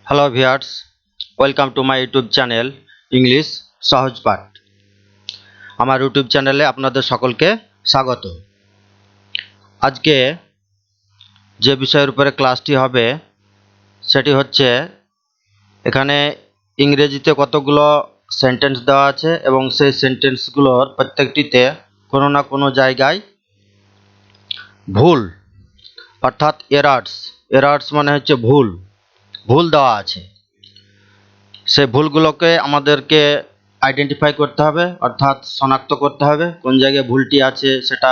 Hello viewers, welcome to my YouTube channel English সহজ পাঠ। আমার ইউটিউব চ্যানেলে আপনাদের সকলকে স্বাগত। আজকে যে বিষয়ের উপরে ক্লাসটি হবে সেটি হচ্ছে, এখানে ইংরেজিতে কতগুলো সেন্টেন্স দেওয়া আছে এবং সেই সেন্টেন্সগুলোর প্রত্যেকটিতে কোনো না কোনো জায়গায় ভুল অর্থাৎ এরার্স মানে হচ্ছে ভুল দেওয়া আছে। সেই ভুলগুলোকে আমাদেরকে আইডেন্টিফাই করতে হবে, অর্থাৎ শনাক্ত করতে হবে কোন জায়গায় ভুলটি আছে সেটা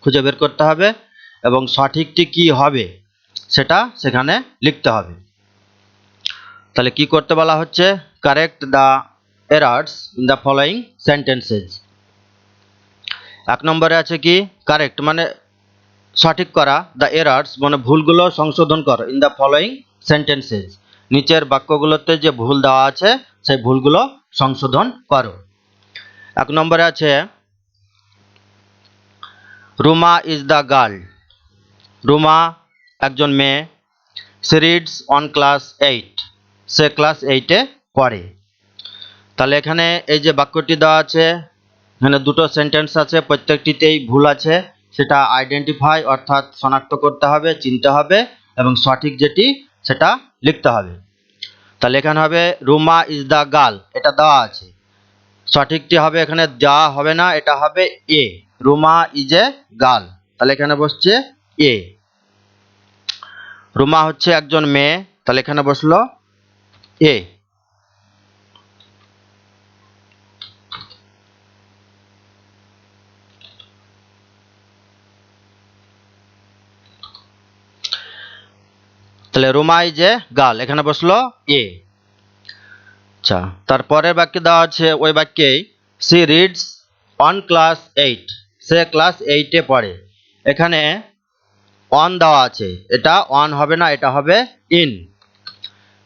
খুঁজে বের করতে হবে এবং সঠিকটি কি হবে সেটা সেখানে লিখতে হবে। তাহলে কি করতে বলা হচ্ছে? Correct the errors in the following sentences. এক নম্বরে আছে কি কারেক্ট মানে সঠিক করা, দ্য এরার্স মানে ভুলগুলো সংশোধন করো, ইন দ্য ফলোয়িং সেন্টেন্সেস নিচের বাক্যগুলোতে যে ভুল দেওয়া আছে সেই ভুলগুলো সংশোধন করো। এক নম্বরে আছে Ruma is the girl. Ruma একজন মেয়ে। সে রিডস অন ক্লাস 8। সে ক্লাস 8-এ পড়ে। তাহলে এখানে এই যে বাক্যটি দেওয়া আছে, এখানে দুটো সেন্টেন্স আছে, প্রত্যেকটিতেই ভুল আছে, সেটা আইডেন্টিফাই অর্থাৎ শনাক্ত করতে হবে, চিনতে হবে এবং সঠিক যেটি সেটা লিখতে হবে। তাহলে এখানে হবে রুমা ইজ দ্য গার্ল, এটা দেওয়া আছে। সঠিকটি হবে এখানে দেওয়া হবে না, এটা হবে এ, রুমা ইজ এ গার্ল। তাহলে এখানে বসছে এ। রুমা হচ্ছে একজন মেয়ে, তাহলে এখানে বসলো এ। তাহলে রুমা ইজ এ গার্ল, এখানে বসলো এ। আচ্ছা, তারপরের বাক্যে দেওয়া আছে ওই বাক্যেই সি রিডস অন ক্লাস 8। সে ক্লাস 8-এ পড়ে। এখানে অন দেওয়া আছে, এটা অন হবে না, এটা হবে in.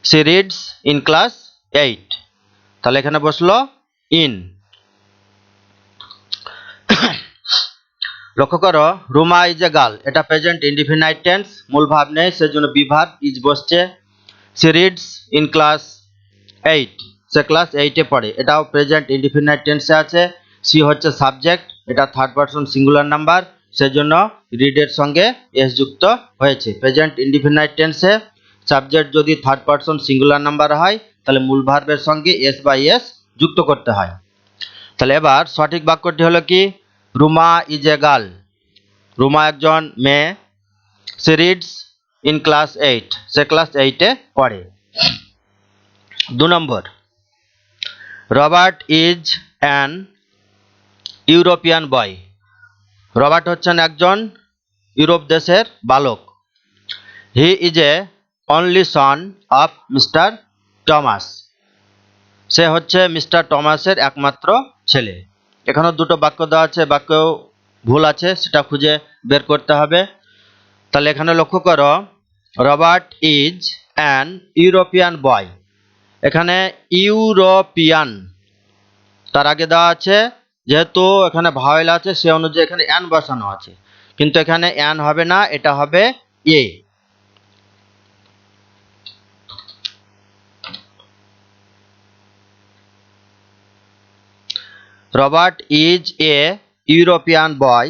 She reads in class 8, তাহলে এখানে বসলো ইন। লক্ষ্য করো রুমা ইজ এ গার্ল, এটা প্রেজেন্ট ইনডিফিনাইট টেন্স, মূল ভাব নেই, সেজন্য বি ভার্ব ইজ বসছে। সি রিডস ইন ক্লাস 8, সে ক্লাস 8-এ পড়ে, এটাও প্রেজেন্ট ইনডিফিনাইট টেন্সে আছে। সি হচ্ছে সাবজেক্ট, এটা থার্ড পারসন সিঙ্গুলার নাম্বার, সেজন্য রিডের সঙ্গে এস যুক্ত হয়েছে। প্রেজেন্ট ইনডিফিনাইট টেন্সে সাবজেক্ট যদি থার্ড পারসন সিঙ্গুলার নাম্বার হয় তাহলে মূল ভার্বের সঙ্গে এস বা এস যুক্ত করতে হয়। তাহলে এবার সঠিক বাক্যটি হলো কি, Ruma is a girl, Ruma একজন মেয়ে। সে রিডস ইন ক্লাস 8, সে ক্লাস 8-এ পড়ে। 2 নম্বর, Robert is an European boy. Robert হচ্ছেন একজন ইউরোপ দেশের বালক। He is a only son of mister Thomas. সে হচ্ছে মিস্টার টমাসের একমাত্র ছেলে। এখানেও দুটো বাক্য দেওয়া আছে, বাক্য ভুল আছে, সেটা খুঁজে বের করতে হবে। তাহলে এখানে লক্ষ্য করো রবার্ট ইজ অ্যান ইউরোপিয়ান বয়। এখানে ইউরোপিয়ান তার আগে দেওয়া আছে, যেহেতু এখানে ভাওয়েল আছে সে অনুযায়ী এখানে অ্যান বসানো আছে, কিন্তু এখানে অ্যান হবে না, এটা হবে এ। রবার্ট ইজ এ ইউরোপিয়ান বয়।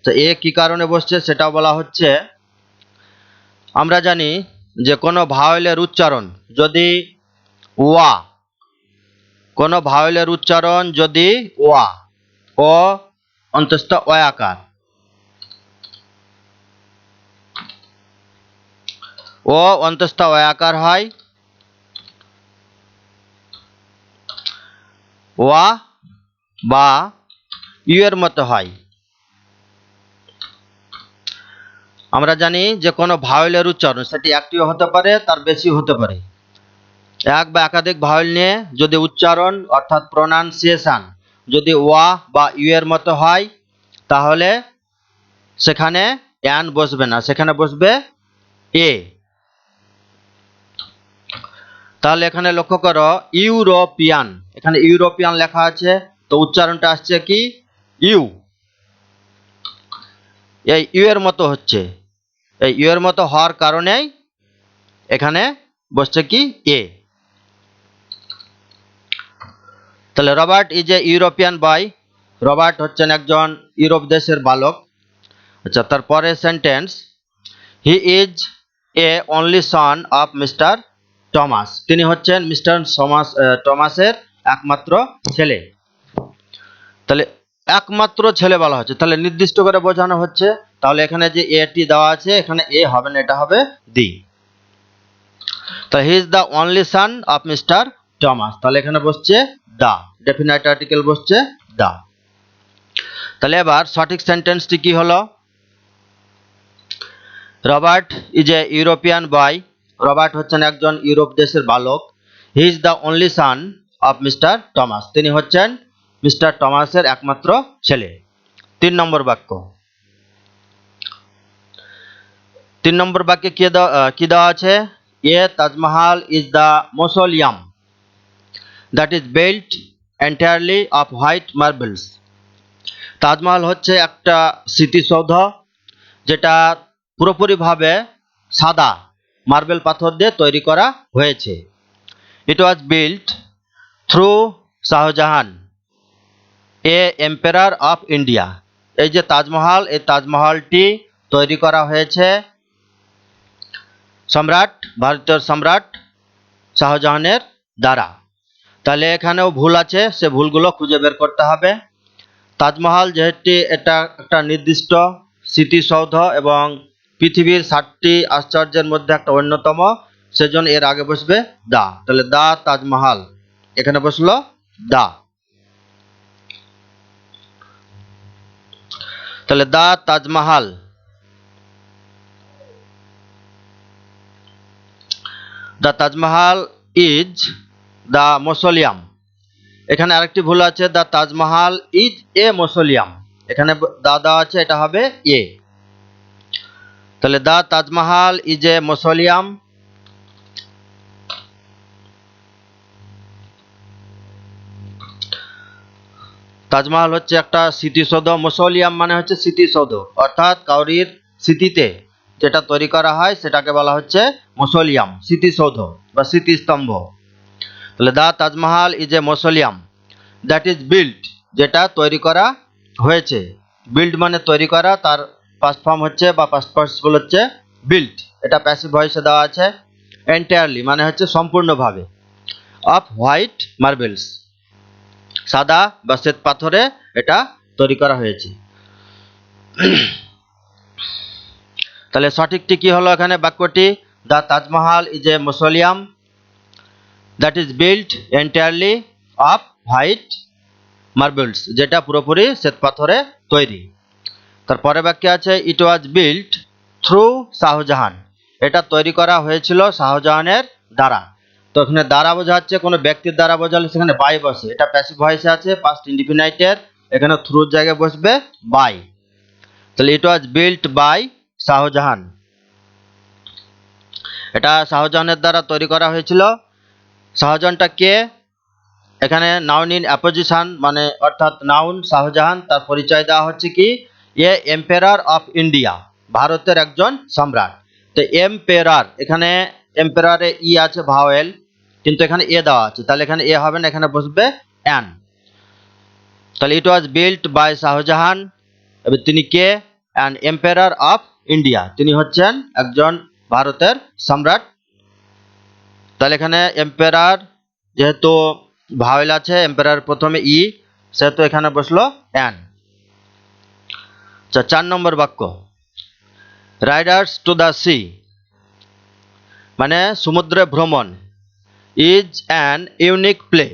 তো এ কি কারণে বসছে সেটাও বলা হচ্ছে। আমরা জানি যে কোনো ভাওয়েলের উচ্চারণ যদি ওয়া, কোনো ভাওয়েলের উচ্চারণ যদি ওয়া ও অন্তস্থ অয়াকার, ও অন্তস্থ অয়াকার হয়, ওয়া বা ইউ এর মতো হয়। আমরা জানি যে কোনো ভাওয়েলের উচ্চারণ সেটি একটিও হতে পারে, তার বেশি হতে পারে। এক বা একাধিক ভাওয়েল নিয়ে যদি উচ্চারণ অর্থাৎ প্রোনাউন্সিয়েশন যদি ওয়া বা ইউ এর মতো হয় তাহলে সেখানে অ্যান বসবে না, সেখানে বসবে এ। তাহলে এখানে লক্ষ্য করো ইউরোপিয়ান, এখানে ইউরোপিয়ান লেখা আছে, তো উচ্চারণটা আসছে কি ইউ। এই ইউ এর মতো হচ্ছে, এই ইউ এর মতো হওয়ার কারণেই এখানে বসছে কি এ। তাহলে Robert is a European boy, Robert হচ্ছেন একজন ইউরোপ দেশের বালক। আচ্ছা, তারপরে sentence, he is a only son of mister Thomas, তিনি হচ্ছেন মিস্টার টমাসের একমাত্র ছেলে। তাহলে একমাত্র ছেলে বলা হচ্ছে, তাহলে নির্দিষ্ট করে বোঝানো হচ্ছে। তাহলে এখানে যে এটি দেওয়া আছে, এখানে এ হবে না, এটা হবে দি। তাহলে he is the only son of mister Thomas, তাহলে এখানে বসছে দা, ডেফিনাইট আর্টিকেল বসছে দা। তাহলে এবার সঠিক সেন্টেন্সটি কি হলো, Robert is a European boy, Robert হচ্ছেন একজন ইউরোপ দেশের বালক। He is the only son of mister Thomas, তিনি হচ্ছেন মিস্টার টমাসের একমাত্র ছেলে। 3 নম্বর বাক্য, 3 নম্বর বাক্যে কি দেওয়া আছে, a Taj Mahal is the mausoleum that is built entirely of white marbles, Taj Mahal হচ্ছে একটা স্মৃতিসৌধ যেটা পুরোপুরিভাবে সাদা মার্বেল পাথর দিয়ে তৈরি করা হয়েছে। It was built through Shah Jahan a empire of India, এই যে তাজমহল, এই তাজমহলটি তৈরি করা হয়েছে সম্রাট, ভারতীয় সম্রাট শাহজাহানের দ্বারা। তাহলে এখানেও ভুল আছে, সে ভুলগুলো খুঁজে বের করতে হবে। তাজমহল যেহেতু এটা একটা নির্দিষ্ট স্মৃতিসৌধ এবং পৃথিবীর 7টি আশ্চর্যের মধ্যে একটা অন্যতম, সেজন্য এর আগে বসবে দা। তাহলে দা তাজমহল, এখানে বসলো দা। তাহলে the Taj Mahal, the Taj Mahal is the mausoleum, এখানে আরেকটি ভুল আছে, the Taj Mahal is a mausoleum, এখানে দা দেওয়া আছে, এটা হবে এ। তাহলে the Taj Mahal is a mausoleum, Taj Mahal হচ্ছে একটা স্মৃতিসৌধ, মসোলিয়াম মানে হচ্ছে স্মৃতিসৌধ, অর্থাৎ কাউরির স্মৃতিতে যেটা তৈরি করা হয় সেটাকে বলা হচ্ছে মসোলিয়াম, স্মৃতিসৌধ বা স্মৃতিস্তম্ভ। তাহলে the Taj Mahal is a mausoleum that is built, যেটা তৈরি করা হয়েছে, বিল্ড মানে তৈরি করা, তার পাস্ট ফর্ম হচ্ছে বা পাস্ট পার্টিসিপল হচ্ছে বিল্ট, এটা প্যাসিভ ভয়েসে দেওয়া আছে। এন্টায়ারলি মানে হচ্ছে সম্পূর্ণভাবে, অফ হোয়াইট মার্বেলস, সাদা বা শ্বেত পাথরে এটা তৈরি করা হয়েছে। তাহলে সঠিকটি কি হলো এখানে বাক্যটি, the Taj Mahal is a mausoleum that is built entirely of white marbles, যেটা পুরোপুরি শ্বেত পাথরে তৈরি। তারপরে বাক্যে আছে it was built through Shah Jahan, এটা তৈরি করা হয়েছিল শাহজাহানের দ্বারা। তো এখানে দ্বারা বোঝাচ্ছে কোনো ব্যক্তির দ্বারা বোঝালে সেখানে বাই বসে, এটা প্যাসিভ ভয়েসে আছে, পাস্ট ইনডিফিনাইটের, এখানে থ্রুর জায়গায় বসবে বাই। তাহলে ইট ওয়াজ বিল্ট বাই শাহজাহান, এটা শাহজাহানের দ্বারা তৈরি করা হয়েছিল। শাহজাহানটা কে, এখানে নাউন ইন অ্যাপোজিশন মানে অর্থাৎ নাউন শাহজাহান, তার পরিচয় দেওয়া হচ্ছে কি, এ এম্পায়ার অফ ইন্ডিয়া, ভারতের একজন সম্রাট। তো এম্পায়ার, এখানে এম্পায়ারে ই আছে ভাওয়েল, কিন্তু এখানে এ দেওয়া আছে, তাহলে এখানে এ হবে না, এখানে বসবে অ্যান। তাহলে ইট ওয়াজ বিল্ট বাই শাহজাহান, এবার তিনি কে, অ্যান এম্পায়ার অফ ইন্ডিয়া, তিনি হচ্ছেন একজন ভারতের সম্রাট। তাহলে এখানে এম্পায়ার যেহেতু ভাওয়েল আছে, এম্পায়ার প্রথমে ই, সেহেতু এখানে বসলো অ্যান। 4 নম্বর বাক্য, রাইডার্স টু দ্য সি মানে সমুদ্রে ভ্রমণ, is an unique play,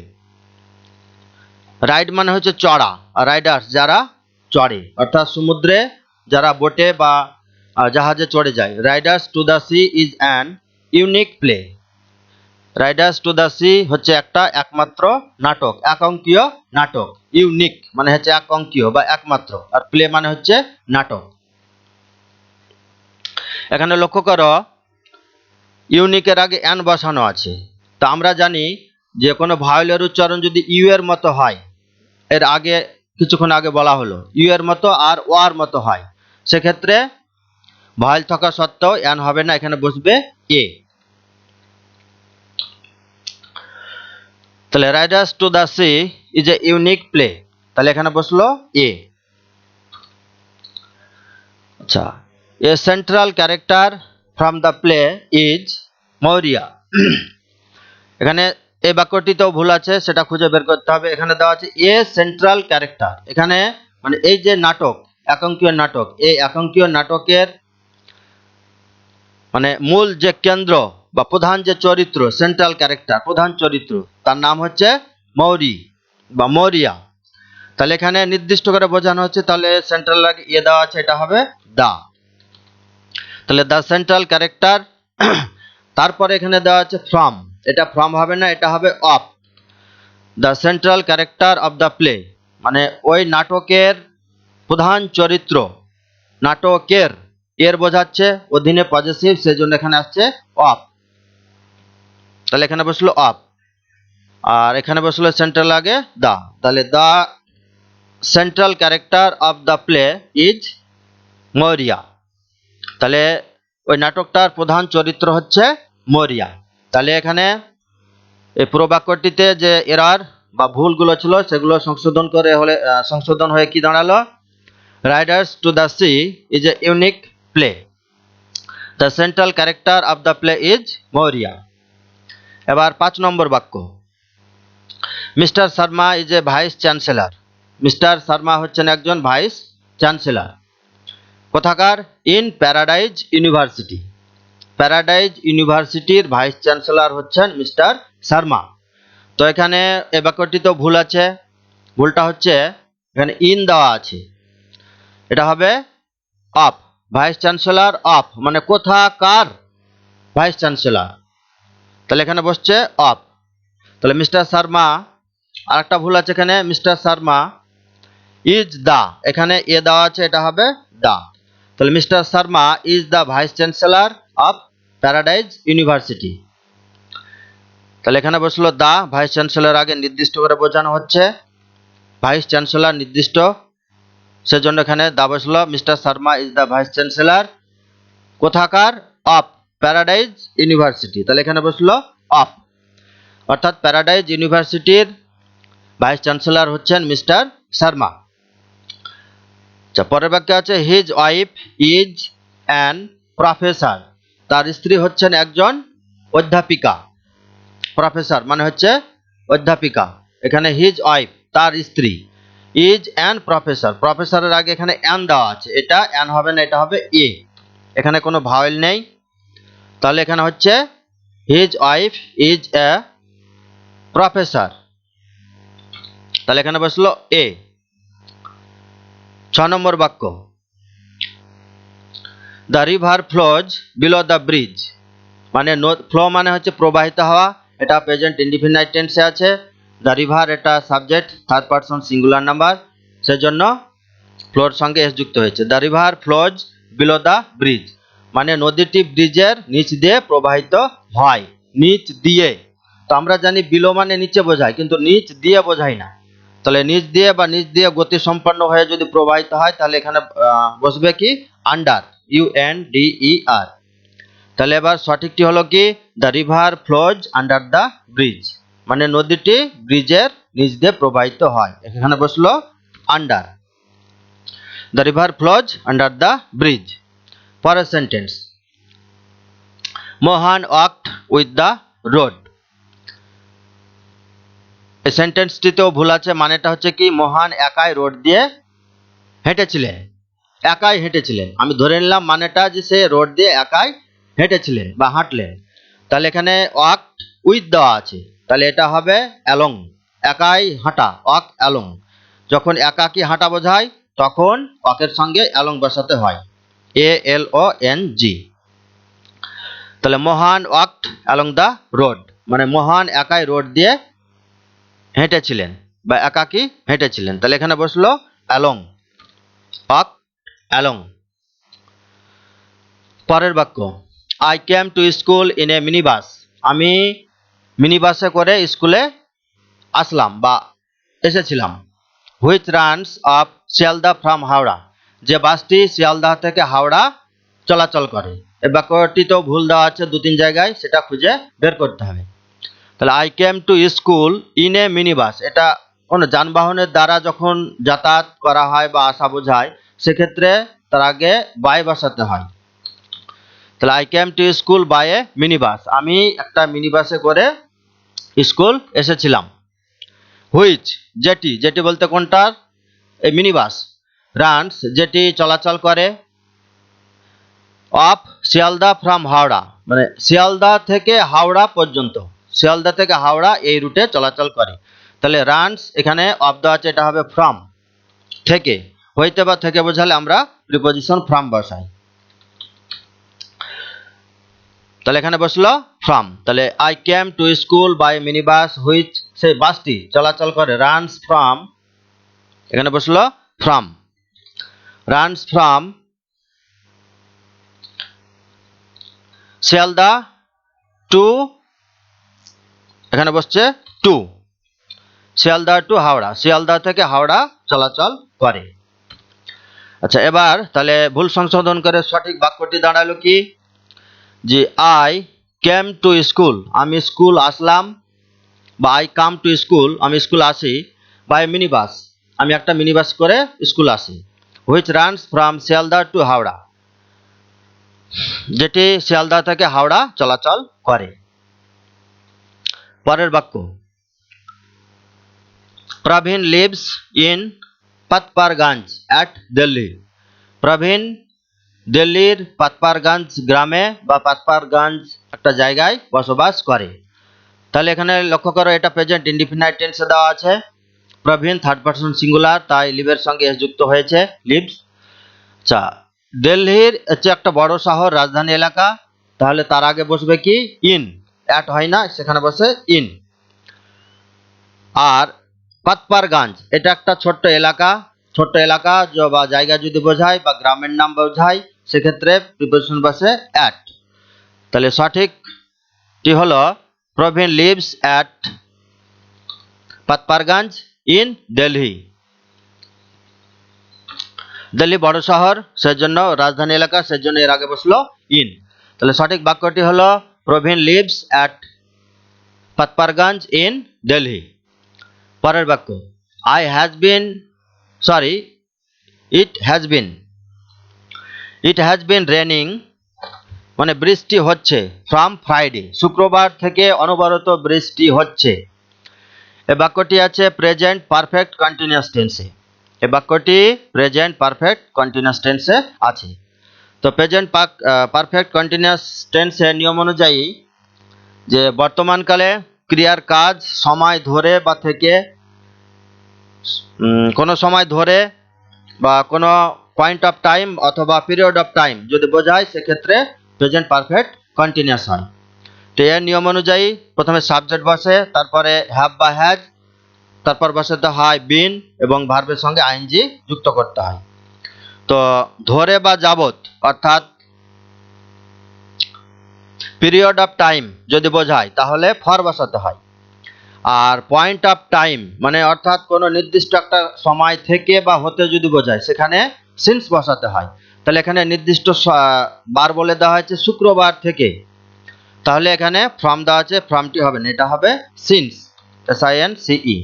ride মানে হচ্ছে চড়া, আর রাইডার্স যারা চড়ে, অর্থাৎ সমুদ্রে যারা বোটে বা জাহাজে চড়ে যায়। Riders to the sea is an unique play, Riders to the C হচ্ছে একটা একমাত্র নাটক, একাঙ্কীয় নাটক, ইউনিক মানে হচ্ছে একাঙ্কীয় বা একমাত্র, আর প্লে মানে হচ্ছে নাটক। এখানে লক্ষ্য করো ইউনিকের আগে অ্যান বসানো আছে। তা আমরা জানি যে কোনো ভাওয়েলের উচ্চারণ যদি ইউ এর মতো হয়, এর আগে কিছুক্ষণ আগে বলা হলো ইউ এর মতো আর ও আর মতো হয়, সেক্ষেত্রে ভাওয়েল থাকা সত্ত্বেও অ্যান হবে না, এখানে বসবে এ। তাহলে riders to the sea is a unique play, তাহলে এখানে বসলো এ। আচ্ছা, a central character from the play is Maurya. এখানে এই বাক্যটিতেও ভুল আছে, সেটা খুঁজে বের করতে হবে। এখানে দেওয়া আছে এ সেন্ট্রাল ক্যারেক্টার, এখানে মানে এই যে নাটক, একাঙ্কীয় নাটক, এই একাঙ্কীয় নাটকের মানে মূল যে কেন্দ্র বা প্রধান যে চরিত্র, সেন্ট্রাল ক্যারেক্টার, প্রধান চরিত্র, তার নাম হচ্ছে মৌরি বা মৌরিয়া। তাহলে এখানে নির্দিষ্ট করে বোঝানো হচ্ছে, তাহলে সেন্ট্রাল আগে এ দেওয়া আছে, এটা হবে দা। তাহলে দ্য সেন্ট্রাল ক্যারেক্টার, তারপরে এখানে দেওয়া আছে ফ্রম, এটা ফ্রম হবে না, এটা হবে of. The central character of the play, মানে ওই নাটকের প্রধান চরিত্র, নাটকের, এর বোঝাচ্ছে অধীনে পজেসিভ, সেই জন্য এখানে আসছে অফ। তাহলে এখানে বসলো অফ, আর এখানে বসলো সেন্ট্রাল আগে দা। তাহলে the central character of the play is Maurya, তাহলে ওই নাটকটার প্রধান চরিত্র হচ্ছে মৌরিয়া। তাহলে এখানে এই পুরো বাক্যটিতে যে এরর বা ভুলগুলো ছিল সেগুলো সংশোধন হয়ে কি দাঁড়ালো, Riders to the sea is a unique play, the central character of the play is Maurya. এবার 5 নম্বর বাক্য, mister Sharma is a vice chancellor. Mister Sharma হচ্ছেন একজন ভাইস চ্যান্সেলর, কোথাকার, ইন প্যারাডাইজ ইউনিভার্সিটি। প্যারাডাইজ ইউনিভার্সিটির ভাইস চ্যান্সেলর হচ্ছেন মিস্টার শর্মা। তো এখানে এই বাক্যটিতেও ভুল আছে, ভুলটা হচ্ছে এখানে ইন দেওয়া আছে, এটা হবে অফ। ভাইস চ্যান্সেলর অফ মানে কোথাকার ভাইস চ্যান্সেলর, তাহলে এখানে বসছে অফ। তাহলে মিস্টার শর্মা, আরেকটা ভুল আছে এখানে, মিস্টার শর্মা ইজ দা, এখানে এ দেওয়া আছে, এটা হবে দা। তাহলে mister Sharma is the vice chancellor of paradise university, তাহলে এখানে বসলো দা, ভাইস চ্যান্সেলর আগে নির্দিষ্ট করে বোঝানো হচ্ছে, ভাইস চ্যান্সেলর নির্দিষ্ট, সেজন্য এখানে দা বসলো। Mister Sharma is the vice chancellor কোথাকার, অফ প্যারাডাইজ ইউনিভার্সিটি, তাহলে এখানে বসলো অফ, অর্থাৎ প্যারাডাইজ ইউনিভার্সিটির ভাইস চ্যান্সেলর হচ্ছেন মিস্টার শর্মা। আচ্ছা, পরের বাক্যে আছে his wife is an professor, তার স্ত্রী হচ্ছেন একজন অধ্যাপিকা। প্রফেসর মানে হচ্ছে অধ্যাপিকা, এখানে হিজ ওয়াইফ তার স্ত্রী, ইজ অ্যান প্রফেসর, প্রফেসরের আগে এখানে অ্যান দেওয়া আছে, এটা অ্যান হবে না, এটা হবে এ, এখানে কোনো ভাওয়েল নেই। তাহলে এখানে হচ্ছে his wife is a professor, তাহলে এখানে বসলো এ। 6 নম্বর বাক্য, the river flows below the bridge, মানে ফ্লো মানে হচ্ছে প্রবাহিত হওয়া, এটা প্রেজেন্ট ইনডিফিনাইট টেন্সে আছে। দ্য রিভার এটা subject, third person singular number, সেজন্য ফ্লোর সঙ্গে এস যুক্ত হয়েছে। The river flows below the bridge, মানে নদীটি ব্রিজের নিচ দিয়ে প্রবাহিত হয়, নিচ দিয়ে। তো আমরা জানি বিলো মানে নিচে বোঝায়, কিন্তু নিচ দিয়ে বোঝায় না। তাহলে নিচ দিয়ে বা নিচ দিয়ে গতি সম্পন্ন হয়ে যদি প্রবাহিত হয়, তাহলে এখানে বসবে কি, আন্ডার, UNDER। তাহলে এবার সঠিকটি হলো কি, the river flows under the bridge, মানে নদীটি ব্রিজের নিচ দিয়ে প্রবাহিত হয়, এখানে বসলো under. The river flows under the bridge. পরের sentence, Mohan walked with the road. এই সেন্টেন্সটিতেও ভুল আছে, মানেটা হচ্ছে কি, মোহন একাই রোড দিয়ে হেঁটেছিলেন, একাই হেঁটেছিলেন। আমি ধরে নিলাম মানেটা যে সে রোড দিয়ে একাই হেঁটেছিলেন বা হাঁটলেন। তাহলে এখানে ওয়াক উইথ দেওয়া আছে, তাহলে এটা হবে অ্যালং, একাই হাঁটা, ওয়াক অ্যালং। যখন একাকি হাঁটা বোঝায় তখন ওয়াকের সঙ্গে অ্যালং বসাতে হয়, ALONG। তাহলে মোহন ওয়াকড অ্যালং দ্য রোড, মানে মোহন একাই রোড দিয়ে হেঁটেছিলেন বা একাকি হেঁটেছিলেন, তাহলে এখানে বসলো অ্যালং, ওয়াক অ্যালং। পরের বাক্য, I came to school in a mini bus, আমি মিনি বাসে করে স্কুলে আসলাম বা এসেছিলাম। Which runs of Sealdah from Howrah, যে বাসটি শিয়ালদাহ থেকে হাওড়া চলাচল করে। এই বাক্যটিতেও ভুল দেওয়া আছে 2-3 জায়গায়, সেটা খুঁজে বের করতে হবে। তাহলে I came to school in a mini বাস, এটা কোনো যানবাহনের দ্বারা যখন যাতায়াত করা হয় বা আসা বোঝায় সেক্ষেত্রে তার আগে বাই বসাতে হয়। তাহলে I came to school by a mini bus, আমি একটা মিনি বাসে করে স্কুল এসেছিলাম। হুইচ, যেটি, যেটি বলতে কোনটার, এই মিনি বাস। রানস, যেটি চলাচল করে। অফ শিয়ালদা ফ্রম হাওড়া, মানে শিয়ালদা থেকে হাওড়া পর্যন্ত, শিয়ালদা থেকে হাওড়া এই রুটে চলাচল করে। তাহলে রানস, এখানে অফ দেওয়া আছে, এটা হবে ফ্রম, থেকে। হইতে বা থেকে বোঝালে আমরা প্রিপোজিশন ফ্রম বসাই। তাহলে এখানে বসলো ফ্রম। তাহলে I came to school by mini bus which, সেই বাসটি চলাচল করে, রানস ফ্রম, এখানে বসলো from, runs from Sealdah to, এখানে বসছে টু, শিয়ালদা টু হাওড়া, শিয়ালদা থেকে হাওড়া চলাচল করে। আচ্ছা, এবার তাহলে ভুল সংশোধন করে সঠিক বাক্যটি দাঁড়ালো কি, যে আই কেম টু স্কুল, আমি স্কুল আসলাম, বা আই কাম টু স্কুল, আমি স্কুল আসি, বাই মিনি বাস, আমি একটা মিনি বাস করে স্কুল আসি। Which runs from Sealdah to Howrah, যেটি শিয়ালদা থেকে হাওড়া চলাচল করে। পরের বাক্য, Praveen lives in Patparganj at Delhi, Praveen দিল্লির পাতপারগঞ্জ গ্রামে বা পাতপারগঞ্জ একটা জায়গায় বসবাস করে। তাহলে এখানে লক্ষ্য করো, এটা প্রেজেন্ট ইনডিফিনাইট টেন্সে দেওয়া আছে। প্রবীণ থার্ড পারসন সিঙ্গুলার, তাই লিভের সঙ্গে এস যুক্ত হয়েছে, লিভস। আচ্ছা, দিল্লির হচ্ছে একটা বড় শহর, রাজধানী এলাকা, তাহলে তার আগে বসবে কি ইন, অ্যাট হয় না, সেখানে বসে ইন। আর পাতপারগঞ্জ, এটা একটা ছোট্ট এলাকা, ছোট্ট এলাকা বা জায়গা যদি বোঝায় বা গ্রামের নাম বোঝায় সেক্ষেত্রে প্রিপোজিশন বসে অ্যাট। তাহলে সঠিকটি হলো Praveen lives at Patparganj in Delhi. Delhi বড় শহর, সেজন্য রাজধানী এলাকা, সেজন্য এর আগে বসলো ইন। তাহলে সঠিক বাক্যটি হলো Praveen lives at Patparganj in Delhi. পরের বাক্য, I has been, sorry, it has been, it has been raining, মানে বৃষ্টি হচ্ছে, ফ্রম ফ্রাইডে, শুক্রবার থেকে অনবরত বৃষ্টি হচ্ছে। এ বাক্যটি আছে প্রেজেন্ট পারফেক্ট কন্টিনিউয়াস টেন্সে, এ বাক্যটি প্রেজেন্ট পারফেক্ট কন্টিনিউয়াস টেন্সে আছে। তো প্রেজেন্ট পারফেক্ট কন্টিনিউয়াস টেন্সের নিয়ম অনুযায়ী যে বর্তমানকালে ক্রিয়ার কাজ সময় ধরে বা থেকে, কোনো সময় ধরে বা কোনো পয়েন্ট অফ টাইম অথবা পিরিয়ড অফ টাইম যদি বোঝায় সেক্ষেত্রে প্রেজেন্ট পারফেক্ট কন্টিনিউয়াস হয়। তো এর নিয়ম অনুযায়ী প্রথমে সাবজেক্ট বসে, তারপরে হ্যাভ বা হ্যাজ, তারপর বসাতে হয় বিন এবং ভার্বের সঙ্গে আইএনজি যুক্ত করতে হয়। তো ধরে বা যাবত অর্থাৎ পিরিয়ড অফ টাইম যদি বোঝায় তাহলে ফর বসাতে হয়। আর পয়েন্ট অফ টাইম মানে অর্থাৎ কোনো নির্দিষ্ট একটা সময় থেকে বা হতে যদি বোঝায় সেখানে সিন্স বসাতে হয়। তাহলে এখানে নির্দিষ্ট বার বলে দেওয়া হয়েছে শুক্রবার থেকে, তাহলে এখানে ফ্রম দেওয়া আছে, ফ্রমটি হবে না, এটা হবে সিন্স, SINCE।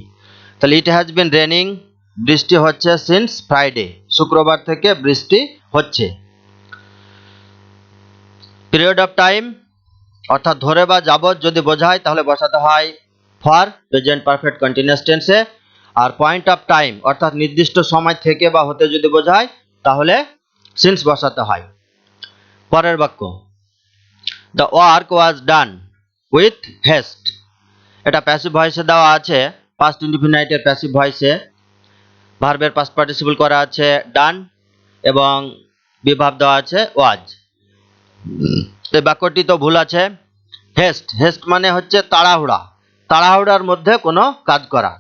তাহলে ইট হ্যাজ বিন রেনিং, বৃষ্টি হচ্ছে, সিন্স ফ্রাইডে, শুক্রবার থেকে বৃষ্টি হচ্ছে। পিরিয়ড অফ টাইম অর্থাৎ ধরে বা যাবত যদি বোঝায় তাহলে বসাতে হয় ফর, প্রেজেন্ট পারফেক্ট কন্টিনিউয়াস টেন্সে। আর পয়েন্ট অফ টাইম অর্থাৎ নির্দিষ্ট সময় থেকে বা হতে যদি বোঝায় তাহলে সিন্স বসাতে হয়। পরের বাক্য, the work was done with heist, এটা প্যাসিভ ভয়েসে দেওয়া আছে, পাস্ট ইনডিফিনাইটের প্যাসিভ ভয়েসে, ভার্বের পাস্ট পার্টিসিপল করা আছে ডান এবং বিভাব দেওয়া আছে ওয়াজ। এই বাক্যটি তো ভুল আছে, হেস্ট, হেস্ট মানে হচ্ছে তাড়াহুড়া, তাড়াহুড়ার মধ্যে কোনো কাজ করা,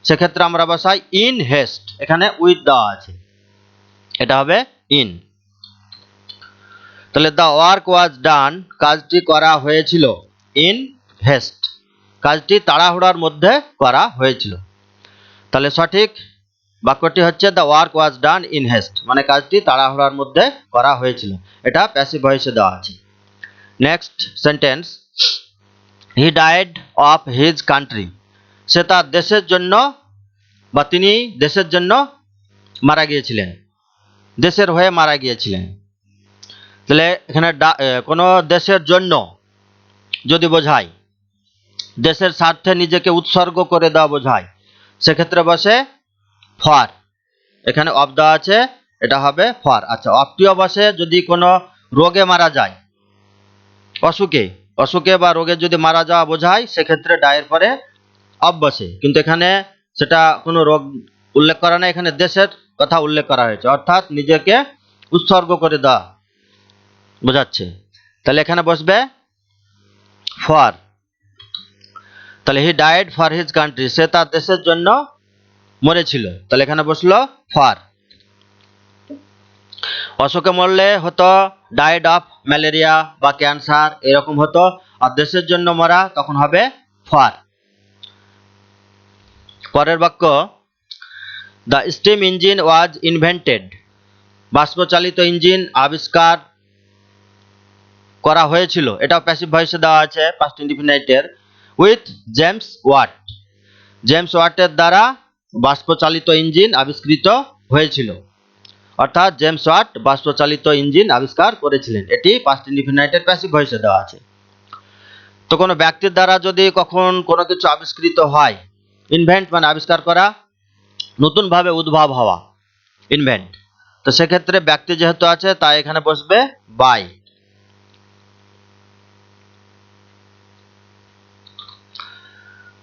সেক্ষেত্রে আমরা বসাই ইন হেস্ট, এখানে উইথ দেওয়া আছে, এটা হবে ইন। তাহলে দ্য ওয়ার্ক ওয়াজ ডান, কাজটি করা হয়েছিল, ইন হেস্ট, কাজটি তাড়াহুড়ার মধ্যে করা হয়েছিল। তাহলে সঠিক বাক্যটি হচ্ছে the work was done in heist, মানে কাজটি তাড়াহুড়ার মধ্যে করা হয়েছিল, এটা প্যাসিভ ভয়েসে দেওয়া আছে। Next sentence, he died of his country, সে তার দেশের জন্য বা তিনি দেশের জন্য মারা গিয়েছিলেন, দেশের হয়ে মারা গিয়েছিলেন। তাহলে এখানে কোনো দেশের জন্য যদি বোঝায়, দেশের স্বার্থে নিজেকে উৎসর্গ করে দেওয়া বোঝায়, সেক্ষেত্রে বসে ফর। এখানে অফ দেওয়া আছে, এটা হবে ফর। আচ্ছা, অফটিও বসে যদি কোনো রোগে মারা যায়, অসুখে বা রোগে যদি মারা যাওয়া বোঝায়, সেক্ষেত্রে ডায়ের পরে অফ বসে। কিন্তু এখানে সেটা কোনো রোগ উল্লেখ করা নেই, এখানে দেশের কথা উল্লেখ করা হয়েছে, অর্থাৎ নিজেকে উৎসর্গ করে দেওয়া বোঝাচ্ছে। তাহলে এখানে বসবে ফর। তাহলে he died for his country, সে তার দেশের জন্য মরেছিল, তাহলে এখানে বসলো ফর। অশোকে মরলে হতো ডায়েড অফ ম্যালেরিয়া বা ক্যান্সার, এরকম হতো। আর দেশের জন্য মরা তখন হবে ফর। পরের বাক্য, the steam engine was invented, বাষ্পচালিত ইঞ্জিন আবিষ্কার করা হয়েছিল, এটাও প্যাসিভ ভয়েসে দেওয়া আছে পাস্ট ইনডিফিনাইটের, উইথ জেমস ওয়াট, জেমস ওয়াটের দ্বারা বাষ্পচালিত ইঞ্জিন আবিষ্কৃত হয়েছিল, অর্থাৎ জেমস ওয়াট বাষ্পচালিত ইঞ্জিন আবিষ্কার করেছিলেন, এটি পাস্ট ইনডিফিনাইটের প্যাসিভ ভয়েসে দেওয়া আছে। তো কোনো ব্যক্তির দ্বারা যদি কখন কোনো কিছু আবিষ্কৃত হয়, ইনভেন্ট মানে আবিষ্কার করা, নতুনভাবে উদ্ভাব হওয়া, ইনভেন্ট, তো সেক্ষেত্রে ব্যক্তি যেহেতু আছে তাই এখানে বসবে বাই।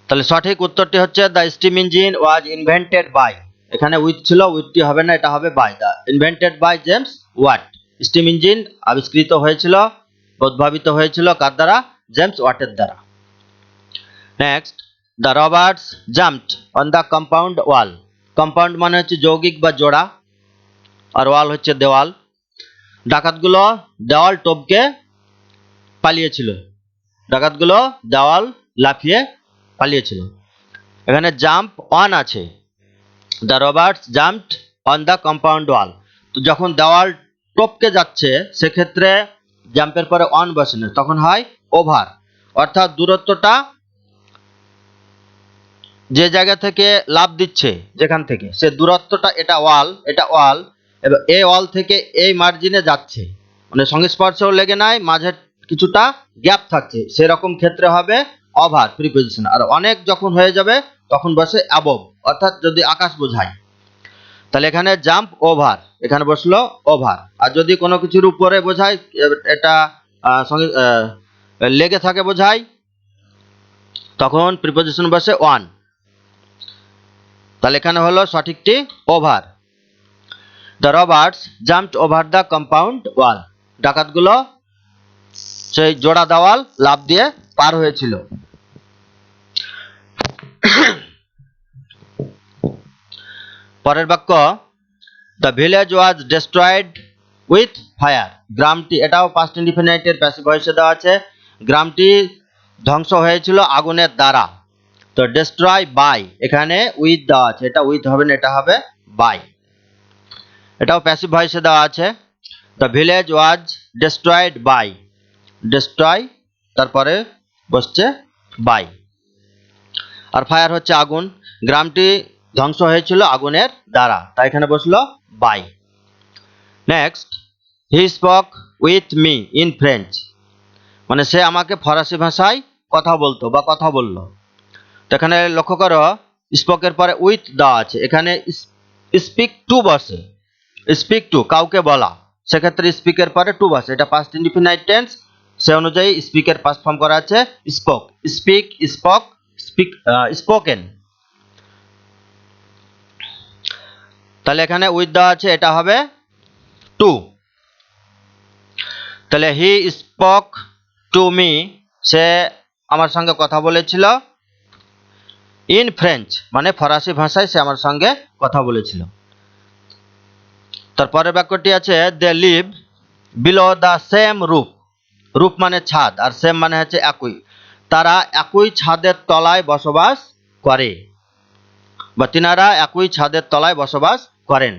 তাহলে সঠিক উত্তরটি হচ্ছে the steam engine was invented by. এখানে উইথ ছিল, উইথটি হবে না, এটা হবে by. The invented by James Watt, steam engine আবিষ্কৃত হয়েছিল, উদ্ভাবিত হয়েছিল কার দ্বারা? জেমস ওয়াটের দ্বারা। Next, the robbers jumped on the compound wall, compound মানে হচ্ছে যৌগিক বা জোড়া, আর ওয়াল হচ্ছে দেওয়াল। ডাকাতগুলো দেওয়াল টপকে পালিয়েছিল, ডাকাতগুলো দেওয়াল লাফিয়ে পালিয়েছিল। এখানে জাম্প অন আছে, the robbers jumped on the compound wall, তো যখন দেওয়াল টপকে যাচ্ছে সেক্ষেত্রে জাম্পের পরে অন বসে না, তখন হয় ওভার, অর্থাৎ দূরত্বটা যে জায়গা থেকে লাফ দিচ্ছে, যেখান থেকে সে দূরত্বটা, এটা ওয়াল, এটা ওয়াল, এবং এই ওয়াল থেকে এই মার্জিনে যাচ্ছে, মানে সংস্পর্শেও লেগে নাই, মাঝে কিছুটা গ্যাপ থাকছে, সেরকম ক্ষেত্রে হবে ওভার প্রিপোজিশন। আর অনেক যখন হয়ে যাবে তখন বসে অ্যাবভ, অর্থাৎ যদি আকাশ বোঝায়। তাহলে এখানে জাম্প ওভার, এখানে বসলো ওভার। আর যদি কোনো কিছুর উপরে বোঝায়, এটা সঙ্গে লেগে থাকে বোঝায়, তখন প্রিপোজিশন বসে ওয়ান। তাহলে এখানে হলো সঠিকটি over. The robbers jumped over the compound wall, ডাকাতগুলো সেই জোড়া দেওয়াল লাফ দিয়ে পার হয়েছিল। পরের বাক্য, the village was destroyed with fire, গ্রামটি, এটাও পাস্ট ইনডিফিনাইটের প্যাসিভ ভয়েসে দেওয়া আছে, গ্রামটি ধ্বংস হয়েছিল আগুনের দ্বারা। তো ডেস্ট্রয় বাই, এখানে উইথ দেওয়া আছে, এটা উইথ হবে না, এটা হবে বাই, এটাও প্যাসিভ ভয়েসে দেওয়া আছে। The village was destroyed by, destroy তারপরে বসছে বাই। আর ফায়ার হচ্ছে আগুন, গ্রামটি ধ্বংস হয়েছিল আগুনের দ্বারা, তাই এখানে বসলো by. Next, he spoke with me in French, মানে সে আমাকে ফরাসি ভাষায় কথা বলতো বা কথা বলল। তো এখানে লক্ষ্য করো, স্পোকের পরে উইথ দেওয়া আছে, এখানে স্পিক টু বসে, স্পিক টু কাউকে বলা, সেক্ষেত্রে স্পিকের পরে টু বসে, এটা পাস্ট ইনডিফিনাইট টেন্স, সে অনুযায়ী স্পিকের পাস্ট ফর্ম করা আছে spoke, speak, spoke, speak, spoken. তাহলে এখানে উইথ দেওয়া আছে, এটা হবে টু। তাহলে হি স্পোক টু মি, সে আমার সঙ্গে কথা বলেছিল, ইন ফ্রেঞ্চ মানে ফরাসি ভাষায় সে আমার সঙ্গে কথা বলেছিল। তারপরের বাক্যটি আছে, they live below the same roof, roof মানে ছাদ, আর সেম মানে হচ্ছে একই, তারা একই ছাদের তলায় বসবাস করে, বা তিনারা একই ছাদের তলায় বসবাস করেন।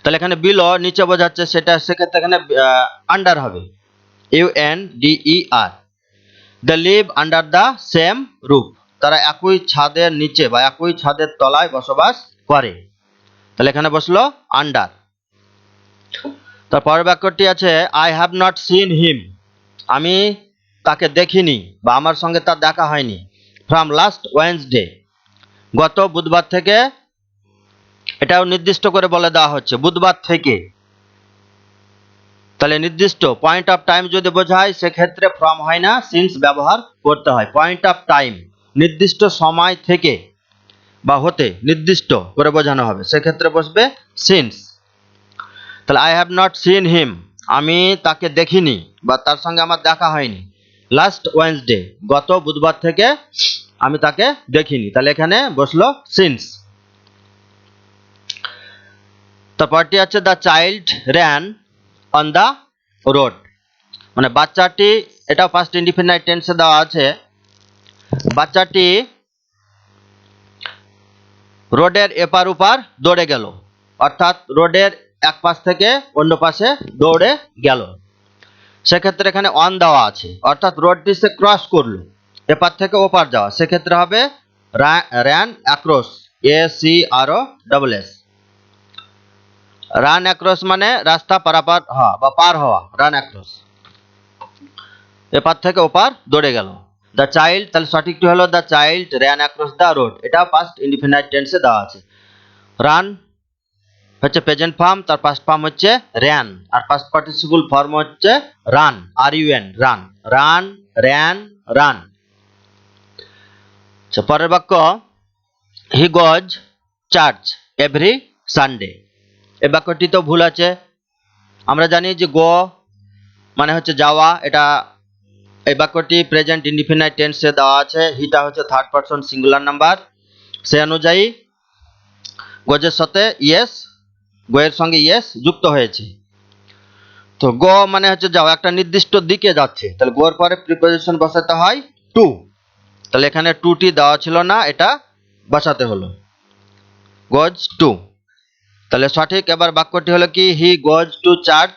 তাহলে এখানে বিলো নিচে বোঝাচ্ছে, সেটা সেক্ষেত্রে এখানে আন্ডার হবে, UNDER। They live under the same roof, তারা একই ছাদের নিচে বা একই ছাদের তলায় বসবাস করে। তাহলে এখানে বসলো আন্ডার। তারপরের বাক্যটি আছে I have not seen him, আমি তাকে দেখিনি বা আমার সঙ্গে তার দেখা হয়নি। ফ্রম লাস্ট ওয়েডনেসডে, গত বুধবার থেকে, এটাও নির্দিষ্ট করে বলে দেওয়া হচ্ছে বুধবার থেকে। তাহলে নির্দিষ্ট পয়েন্ট অফ টাইম যদি বোঝায় সেক্ষেত্রে ফ্রম হয় না, সিন্স ব্যবহার করতে হয়। পয়েন্ট অফ টাইম নির্দিষ্ট সময় থেকে বা হতে নির্দিষ্ট করে বোঝানো হবে, সেক্ষেত্রে বসবে সিন্স। তাহলে I have not seen him, আমি তাকে দেখিনি বা তার সঙ্গে আমার দেখা হয়নি। লাস্ট ওয়েডনেসডে, গত বুধবার থেকে আমি তাকে দেখিনি, তাহলে এখানে বসলো সিন্স। তারপরটি আছে the child ran on the road, মানে বাচ্চাটি, এটা ফার্স্ট ইনডিফিনাইট টেন্সে দেওয়া আছে, বাচ্চাটি রোডের এপার ওপার দৌড়ে গেল, অর্থাৎ রোডের এক পাশ থেকে অন্য পাশে দৌড়ে গেল। সেক্ষেত্রে এখানে অন দেওয়া আছে, অর্থাৎ রোডটি সে ক্রস করলো, এপার থেকে ওপার যাওয়া, সেক্ষেত্রে হবে ran across, ACROSS। Run across মানে রাস্তা পারাপার হওয়া বা পার হওয়া, রান অ্যাক্রস, এপার থেকে ওপার দৌড়ে গেল। দ্য চাইল্ড, তাহলে সঠিকটি হলো the child ran across the road, এটা ফার্স্ট ইনডিফিনাইট টেন্সে দেওয়া আছে। রান হচ্ছে প্রেজেন্ট ফর্ম, তার পাস্ট ফর্ম হচ্ছে র্যান, আর পাস্ট পার্টিসিপল ফর্ম হচ্ছে run, RUN, run, run, ran, run. পরের বাক্য হি গোজ চার্চ এভরি সানডে, এই বাক্যটি তো ভুল আছে। আমরা জানি যে গো মানে হচ্ছে যাওয়া, এটা এই বাক্যটি প্রেজেন্ট ইনডিফিনাইট টেন্সে দেওয়া আছে, হিটা হচ্ছে থার্ড পারসন সিঙ্গুলার নাম্বার, সে অনুযায়ী গোজের সাথে ইয়েস, গোয়ের সঙ্গে ইয়েস যুক্ত হয়েছে। তো গো মানে হচ্ছে যাও, একটা নির্দিষ্ট দিকে যাচ্ছে, তাহলে গোর পরে প্রিপোজিশন বসাতে হয় টু, তাহলে এখানে টুটি দেওয়া ছিল না, এটা বসাতে হলো গোজ টু। তাহলে সঠিক এবার বাক্যটি হলো কি হি গোজ টু চার্চ,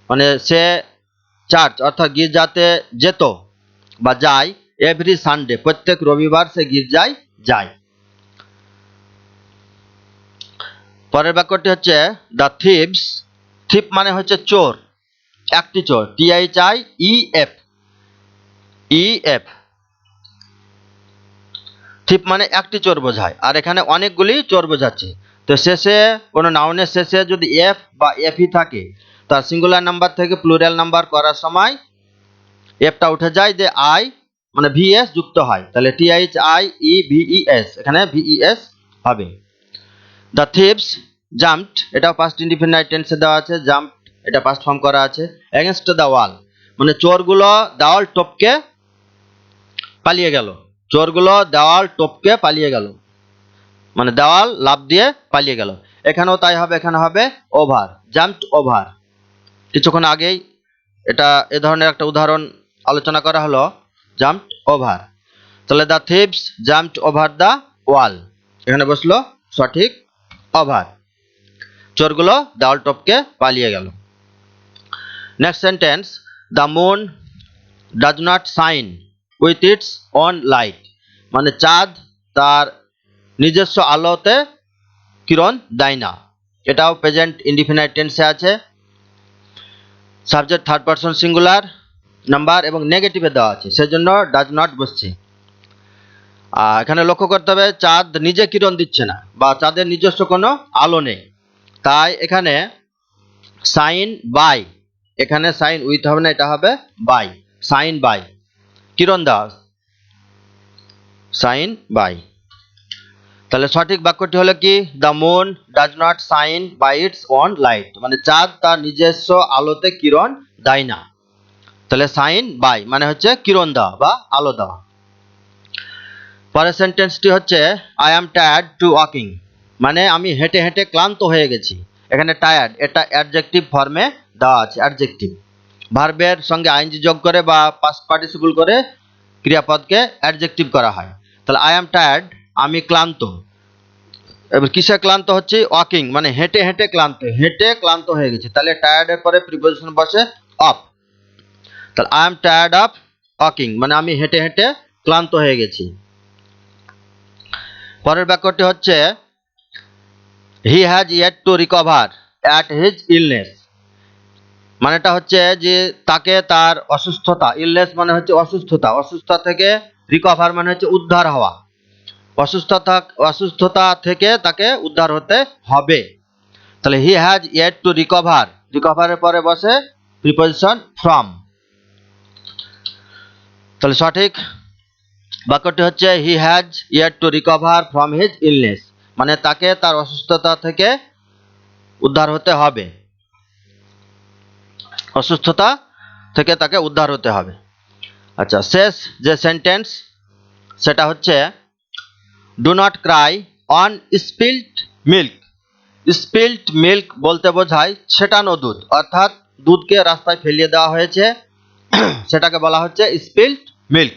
মানে সে চার্চ অর্থাৎ গির্জাতে যেত বা যায়, এভরি সানডে, প্রত্যেক রবিবার সে গির্জায় যায়। পরের বাক্যটি হচ্ছে দ্য থিভস, থিপ মানে হচ্ছে চোর, একটি চোর, THIEF, থিপ মানে একটি চোর বোঝায়, আর এখানে অনেকগুলি চোর বোঝাচ্ছে। তো শেষে কোনো নাউনের শেষে যদি এফ বা এফই থাকে, তার সিঙ্গুলার নাম্বার থেকে প্লুরাল নাম্বার করার সময় এফটা উঠে যায়, যে আই মানে VS যুক্ত হয়, তাহলে THIEVES, এখানে VES হবে। দ্য থিভস জাম্পড, এটা ফার্স্ট ইনডিফিনাইট টেন্সে দেওয়া আছে, জাম্পড এটা পাস্ট ফর্ম করা আছে। এগেনস্ট দ্য ওয়াল, মানে চোরগুলো দেওয়াল টপকে পালিয়ে গেল, চোরগুলো দেওয়াল টপকে পালিয়ে গেল, মানে দেওয়াল লাফ দিয়ে পালিয়ে গেল। এখানেও তাই হবে, এখানে হবে ওভার, জাম্পড ওভার। কিছুক্ষণ আগেই এটা এ ধরনের একটা উদাহরণ আলোচনা করা হলো, জাম্পড ওভার। তাহলে the thieves jumped over the wall, এখানে বসলো সঠিক ওভার, চোরগুলো দেওয়াল টপকে পালিয়ে গেল। Next sentence, the moon does not shine with its own light, মানে চাঁদ তার নিজস্ব আলোতে কিরণ দেয় না, এটাও প্রেজেন্ট ইনডিফিনাইট টেন্সে আছে, subject third person singular number এবং নেগেটিভে দেওয়া আছে, সেজন্য ডাজ নট বসছে। এখানে লক্ষ্য করতে হবে চাঁদ নিজে কিরণ দিচ্ছে না বা চাঁদের নিজস্ব কোনো আলো নেই, তাই এখানে সাইন বাই, এখানে সাইন উইথ হবে না, এটা হবে বাই, সাইন বাই, কিরণ দেওয়া, সাইন বাই। তাহলে সঠিক বাক্যটি হলো কি the moon does not shine by its own light, মানে চাঁদ তার নিজস্ব আলোতে কিরণ দেয় না, তাহলে সাইন বাই মানে হচ্ছে কিরণ দেওয়া বা আলো দেওয়া। পরের সেন্টেন্সটি হচ্ছে I am tired to walking, মানে আমি হেঁটে হেঁটে ক্লান্ত হয়ে গেছি। এখানে টায়ার্ড এটা অ্যাডজেক্টিভ ফর্মে দেওয়া আছে, অ্যাডজেক্টিভ ভার্বের সঙ্গে আইএনজি যোগ করে বা পাস্ট পার্টিসিপল করে ক্রিয়াপদকে অ্যাডজেক্টিভ করা হয়। তাহলে আই অ্যাম টায়ার্ড, আমি ক্লান্ত, এবার কিসে ক্লান্ত হচ্ছে, ওয়াকিং মানে হেঁটে হেঁটে ক্লান্ত, হেঁটে ক্লান্ত হয়ে গেছে, তাহলে টায়ার্ডের পরে প্রিপোজিশন বসে অফ, তাহলে I am tired of walking, মানে আমি হেঁটে হেঁটে ক্লান্ত হয়ে গেছি। পরের বাক্যটি হচ্ছে he has yet to recover at his illness. মানেটা হচ্ছে যে তাকে তার অসুস্থতা, ইলনেস মানে হচ্ছে অসুস্থতা, অসুস্থতা থেকে রিকভার মানে হচ্ছে উদ্ধার হওয়া, অসুস্থতা থেকে তাকে উদ্ধার হতে হবে। তাহলে he has yet to recover, রিকভারের পরে বসে প্রিপোজিশন ফ্রম। তাহলে সঠিক বাক্যটি হচ্ছে he has yet to recover from his illness, মানে তাকে তার অসুস্থতা থেকে উদ্ধার হতে হবে, অসুস্থতা থেকে তাকে উদ্ধার হতে হবে। আচ্ছা, শেষ যে সেন্টেন্স সেটা হচ্ছে do not Cry on spelled milk. Spelled milk বলতে বোঝায় ছেটানো দুধ, অর্থাৎ দুধকে রাস্তায় ফেলিয়ে দেওয়া হয়েছে, সেটাকে বলা হচ্ছে স্পিল্ড মিল্ক,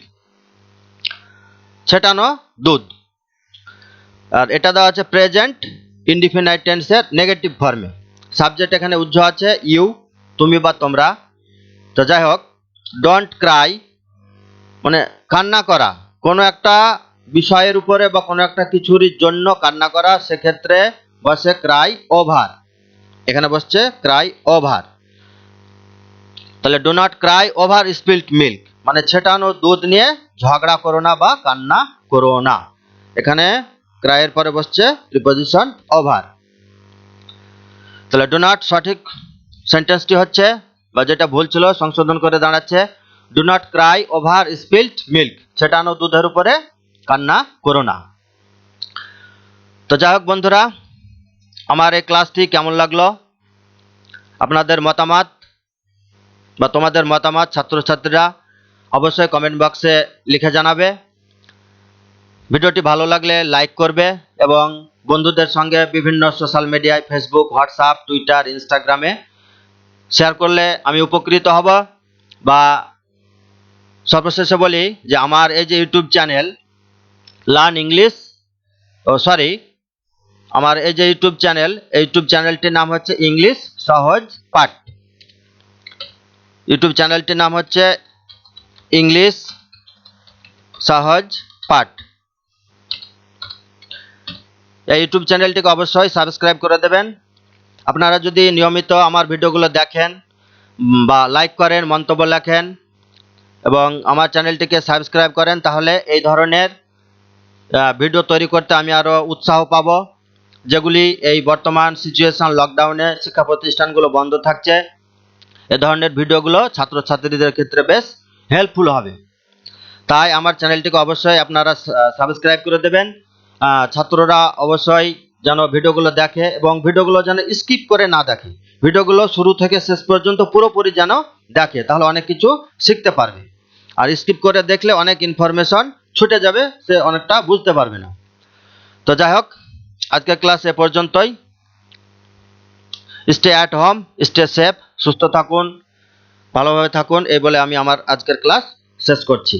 ছেটানো দুধ। আর এটা দেওয়া আছে প্রেজেন্ট ইনডিফিনাইট টেন্সের নেগেটিভ ফর্মে। সাবজেক্ট এখানে উজ্জ আছে ইউ, তুমি বা তোমরা। তো যাই হোক, ডোন্ট ক্রাই মানে কান্না করা, কোনো একটা বিষয়ের উপরে বা কোনো একটা কিছুর জন্য কান্না করা, সেক্ষেত্রে বসে ক্রাই ওভার, এখানে বসছে ক্রাই ওভার। তাহলে do not cry over spilled milk, মানে ছেটানো দুধ নিয়ে ঝগড়া করো না বা কান্না করো না। এখানে ক্রাইয়ের পরে বসছে প্রিপোজিশন ওভার। তাহলে ডু নট সঠিক সেন্টেন্সটি হচ্ছে, বা যেটা ভুল ছিল সংশোধন করে দাঁড়াচ্ছে do not cry over spilled milk, ছেটানো দুধের উপরে কান্না করো না। তো যাই হোক বন্ধুরা, আমার এই ক্লাসটি কেমন লাগলো, আপনাদের মতামত বা তোমাদের মতামত ছাত্রছাত্রীরা অবশ্যই কমেন্ট বক্সে লিখে জানাবে। ভিডিওটি ভালো লাগলে লাইক করবে এবং বন্ধুদের সঙ্গে বিভিন্ন সোশ্যাল মিডিয়ায় ফেসবুক, হোয়াটসঅ্যাপ, টুইটার, ইনস্টাগ্রামে শেয়ার করলে আমি উপকৃত হব। বা সর্বশেষে বলি যে আমার এই যে ইউটিউব চ্যানেল লার্ন ইংলিশ, আমার এই যে ইউটিউব চ্যানেলটির নাম হচ্ছে ইংলিশ সহজ পাঠ। ইউটিউব চ্যানেলটির নাম হচ্ছে ইংলিশ সহজ পাঠ। এই ইউটিউব চ্যানেলটিকে অবশ্যই সাবস্ক্রাইব করে দেবেন। আপনারা যদি নিয়মিত আমার ভিডিওগুলো দেখেন বা লাইক করেন, মন্তব্য লেখেন এবং আমার চ্যানেলটিকে সাবস্ক্রাইব করেন, তাহলে এই ধরনের ভিডিও তৈরি করতে আমি আরও উৎসাহ পাব, যেগুলি এই বর্তমান সিচুয়েশন লকডাউনে শিক্ষা প্রতিষ্ঠানগুলো বন্ধ থাকছে, এ ধরনের ভিডিওগুলো ছাত্রছাত্রীদের ক্ষেত্রে বেশ হেল্পফুল হবে। তাই আমার চ্যানেলটিকে অবশ্যই আপনারা সাবস্ক্রাইব করে দেবেন। ছাত্ররা অবশ্যই যেন ভিডিওগুলো দেখে এবং ভিডিওগুলো যেন স্কিপ করে না দেখে, ভিডিওগুলো শুরু থেকে শেষ পর্যন্ত পুরোপুরি যেন দেখে, তাহলে অনেক কিছু শিখতে পারবে। আর স্কিপ করে দেখলে অনেক ইনফরমেশন ছুটে যাবে, সে অনেকটা বুঝতে পারবে না। তো যাই হোক, আজকের ক্লাস এ পর্যন্তই। Stay at home, stay safe, সুস্থ থাকুন, ভালোভাবে থাকুন, এই বলে আমি আমার আজকের ক্লাস শেষ করছি।